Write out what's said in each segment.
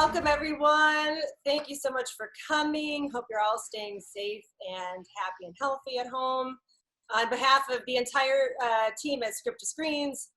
welcome everyone. Thank you so much for coming. Hope you're all staying safe and happy and healthy at home. On behalf of the entire team at Script to Screens,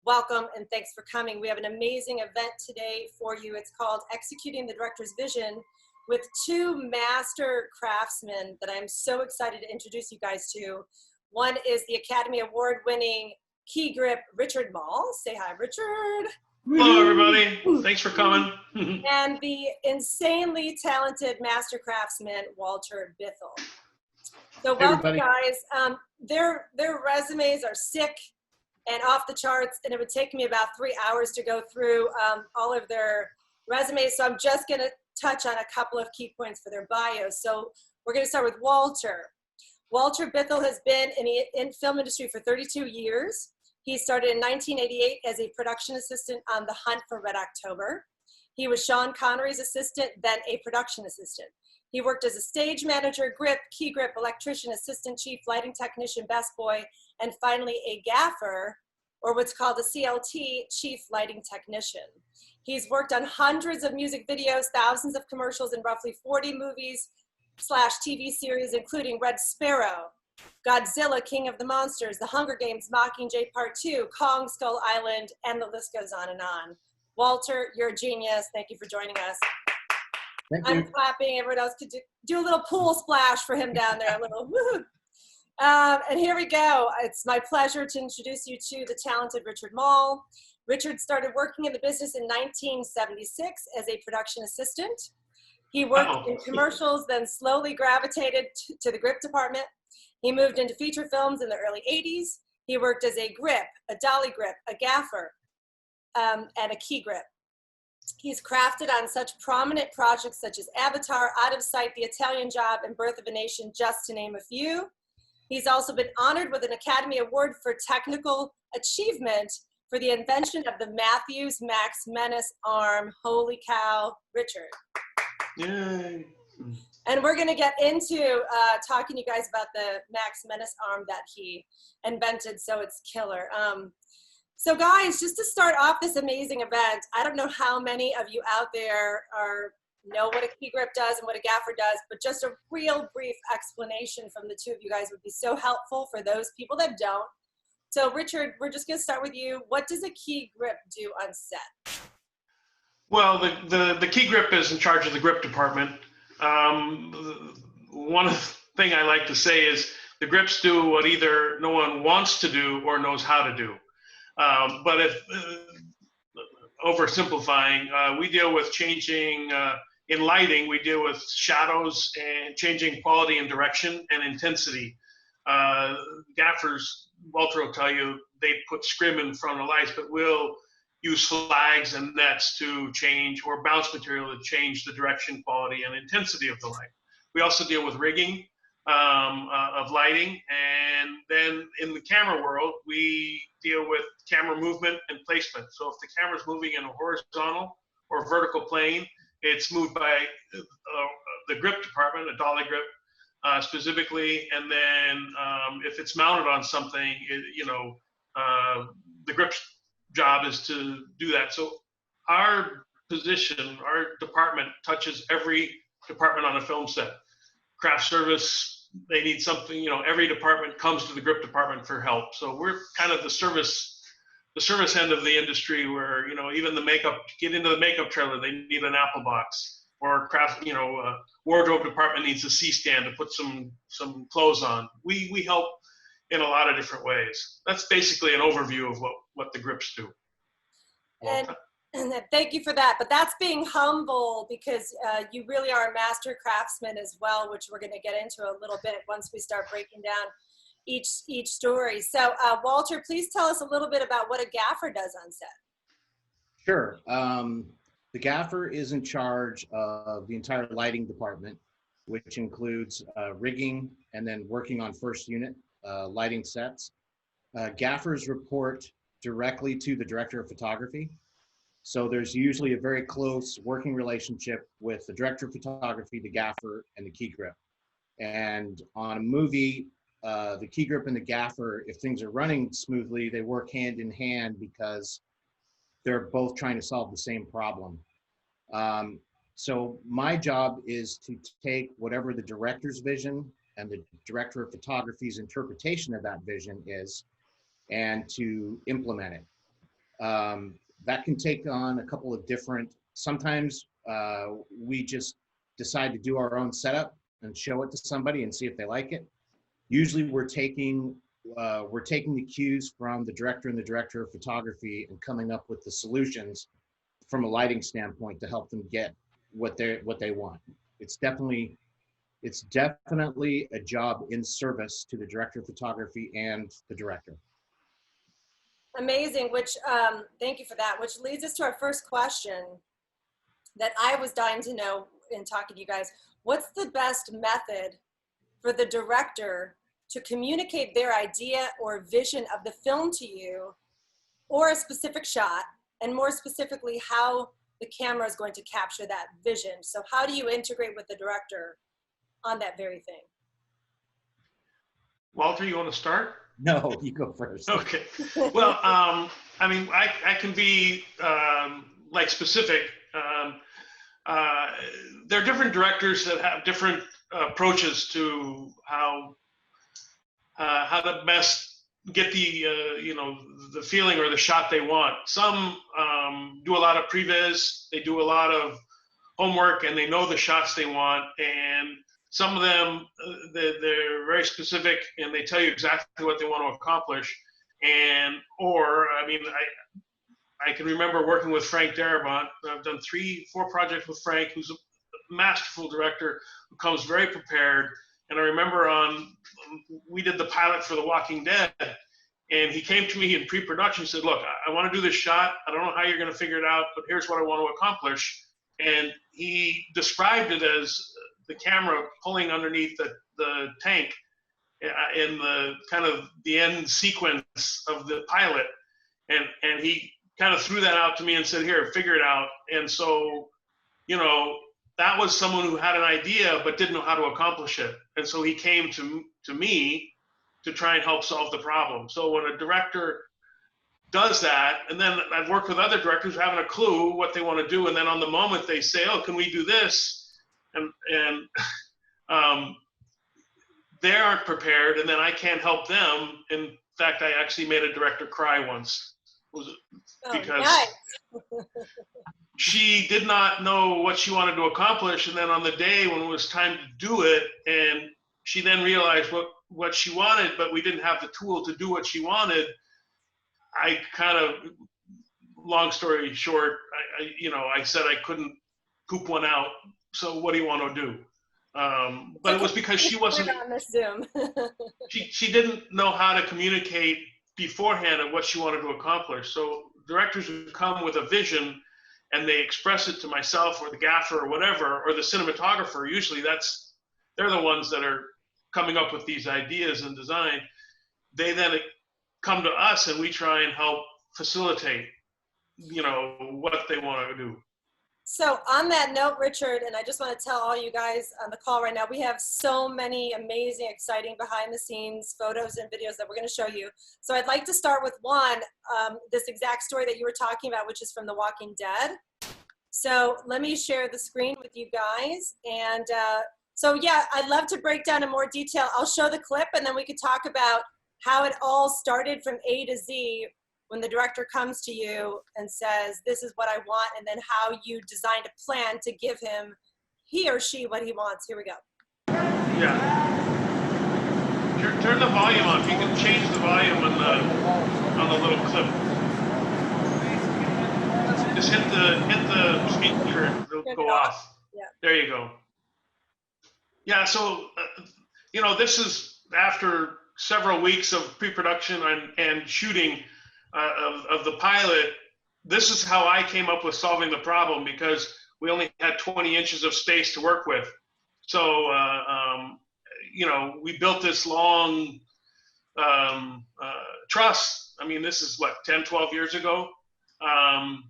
welcome and thanks for coming. We have an amazing event today for you. It's called Executing the Director's Vision with two master craftsmen that I'm so excited to introduce you guys to. One is the Academy Award winning key grip, Richard Mall. Say hi, Richard. Hello, everybody. Thanks for coming. And the insanely talented master craftsman, Walter Bithell. So welcome, guys. Their resumes are sick and off the charts, and it would take me about 3 hours to go through all of their resumes. So I'm just going to touch on a couple of key points for their bios. So we're going to start with Walter. Walter Bithell has been in the film industry for 32 years. He started in 1988 as a production assistant on The Hunt for Red October. He was Sean Connery's assistant, then a production assistant. He worked as a stage manager, grip, key grip, electrician, assistant chief, lighting technician, best boy, and finally a gaffer, or what's called a CLT, chief lighting technician. He's worked on hundreds of music videos, thousands of commercials, and roughly 40 movies / TV series, including Red Sparrow, Godzilla, King of the Monsters, The Hunger Games, Mockingjay Part 2, Kong Skull Island, and the list goes on and on. Walter, you're a genius. Thank you for joining us. I'm clapping. Everyone else could do a little pool splash for him down there, a little woo. And here we go. It's my pleasure to introduce you to the talented Richard Mall. Richard started working in the business in 1976 as a production assistant. He worked in commercials, then slowly gravitated to the grip department. He moved into feature films in the early 80s. He worked as a grip, a dolly grip, a gaffer, and a key grip. He's crafted on such prominent projects such as Avatar, Out of Sight, The Italian Job, and Birth of a Nation, just to name a few. He's also been honored with an Academy Award for Technical Achievement for the invention of the Matthews Max Menace arm. Holy cow, Richard. Yay. And we're going to get into talking to you guys about the Max Menace arm that he invented, so it's killer. So guys, just to start off this amazing event, I don't know how many of you out there know what a key grip does and what a gaffer does, but just a real brief explanation from the two of you guys would be so helpful for those people that don't. So Richard, we're just going to start with you. What does a key grip do on set? Well, the key grip is in charge of the grip department. One thing I like to say is the grips do what either no one wants to do or knows how to do. But if oversimplifying, we deal with changing in lighting. We deal with shadows and changing quality and direction and intensity. Gaffers, Walter will tell you, they put scrim in front of lights, but we'll use flags and nets to change, or bounce material to change the direction, quality, and intensity of the light. We also deal with rigging of lighting, and then in the camera world, we deal with camera movement and placement. So if the camera's moving in a horizontal or vertical plane, it's moved by the grip department, a dolly grip specifically, and then if it's mounted on something, the grip's job is to do that. So our position, our department touches every department on a film set. Craft service, they need something, every department comes to the grip department for help. So we're kind of the service end of the industry where, even the makeup, get into the makeup trailer, they need an Apple box, or craft, wardrobe department needs a C-stand to put some clothes on. We help in a lot of different ways. That's basically an overview of what the grips do. And thank you for that. But that's being humble, because you really are a master craftsman as well, which we're going to get into a little bit once we start breaking down each story. So Walter, please tell us a little bit about what a gaffer does on set. Sure. The gaffer is in charge of the entire lighting department, which includes rigging and then working on first unit lighting sets. Gaffers report directly to the director of photography. So there's usually a very close working relationship with the director of photography, the gaffer, and the key grip. And on a movie, the key grip and the gaffer, if things are running smoothly, they work hand in hand because they're both trying to solve the same problem. So my job is to take whatever the director's vision and the director of photography's interpretation of that vision is, and to implement it. That can take on a couple of different, sometimes we just decide to do our own setup and show it to somebody and see if they like it. Usually we're taking the cues from the director and the director of photography and coming up with the solutions from a lighting standpoint to help them get what they want. It's definitely a job in service to the director of photography and the director. Amazing, which, thank you for that, which leads us to our first question that I was dying to know in talking to you guys. What's the best method for the director to communicate their idea or vision of the film to you, or a specific shot, and more specifically, how the camera is going to capture that vision? So how do you integrate with the director on that very thing? Walter, you want to start? No, you go first. Okay. Well, I mean, I can be like specific. There are different directors that have different approaches to how to best get the the feeling or the shot they want. Some do a lot of previs, they do a lot of homework, and they know the shots they want. And some of them, they're very specific, and they tell you exactly what they want to accomplish. Or I mean, I can remember working with Frank Darabont. I've done 3-4 projects with Frank, who's a masterful director who comes very prepared. And I remember we did the pilot for The Walking Dead, and he came to me in pre-production and said, look, I want to do this shot. I don't know how you're going to figure it out, but here's what I want to accomplish. And he described it as the camera pulling underneath the tank in the kind of the end sequence of the pilot. And he kind of threw that out to me and said, here, figure it out. And so, that was someone who had an idea but didn't know how to accomplish it. And so he came to me to try and help solve the problem. So when a director does that, and then I've worked with other directors who haven't a clue what they want to do, and then on the moment they say, oh, can we do this? And they aren't prepared, and then I can't help them. In fact, I actually made a director cry once. Because she did not know what she wanted to accomplish, and then on the day when it was time to do it, and she then realized what she wanted, but we didn't have the tool to do what she wanted. I kind of, long story short, I said I couldn't poop one out. So what do you want to do? But it was because she wasn't on this Zoom. she didn't know how to communicate beforehand of what she wanted to accomplish. So directors who come with a vision and they express it to myself or the gaffer or whatever, or the cinematographer, usually they're the ones that are coming up with these ideas and design. They then come to us and we try and help facilitate, what they want to do. So on that note, Richard, and I just want to tell all you guys on the call right now, we have so many amazing, exciting behind the scenes photos and videos that we're going to show you. So I'd like to start with one, this exact story that you were talking about, which is from The Walking Dead. So let me share the screen with you guys. And so yeah, I'd love to break down in more detail. I'll show the clip and then we could talk about how it all started from A to Z when the director comes to you and says, this is what I want, and then how you designed a plan to give him, he or she, what he wants. Here we go. Yeah. Turn the volume on. You can change the volume on the little clip. Just hit the speaker, it'll go off. Yeah. There you go. Yeah, so, this is after several weeks of pre-production and shooting of the pilot. This is how I came up with solving the problem, because we only had 20 inches of space to work with. So, we built this long truss. I mean, this is what, 10, 12 years ago? And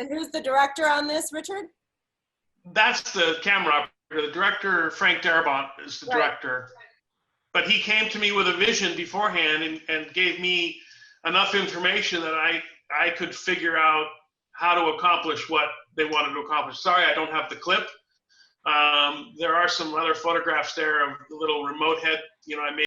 who's the director on this, Richard? That's the camera operator. The director, Frank Darabont, is the director. But he came to me with a vision beforehand and gave me enough information that I could figure out how to accomplish what they wanted to accomplish. Sorry, I don't have the clip. There are some other photographs there of the little remote head. You know, I made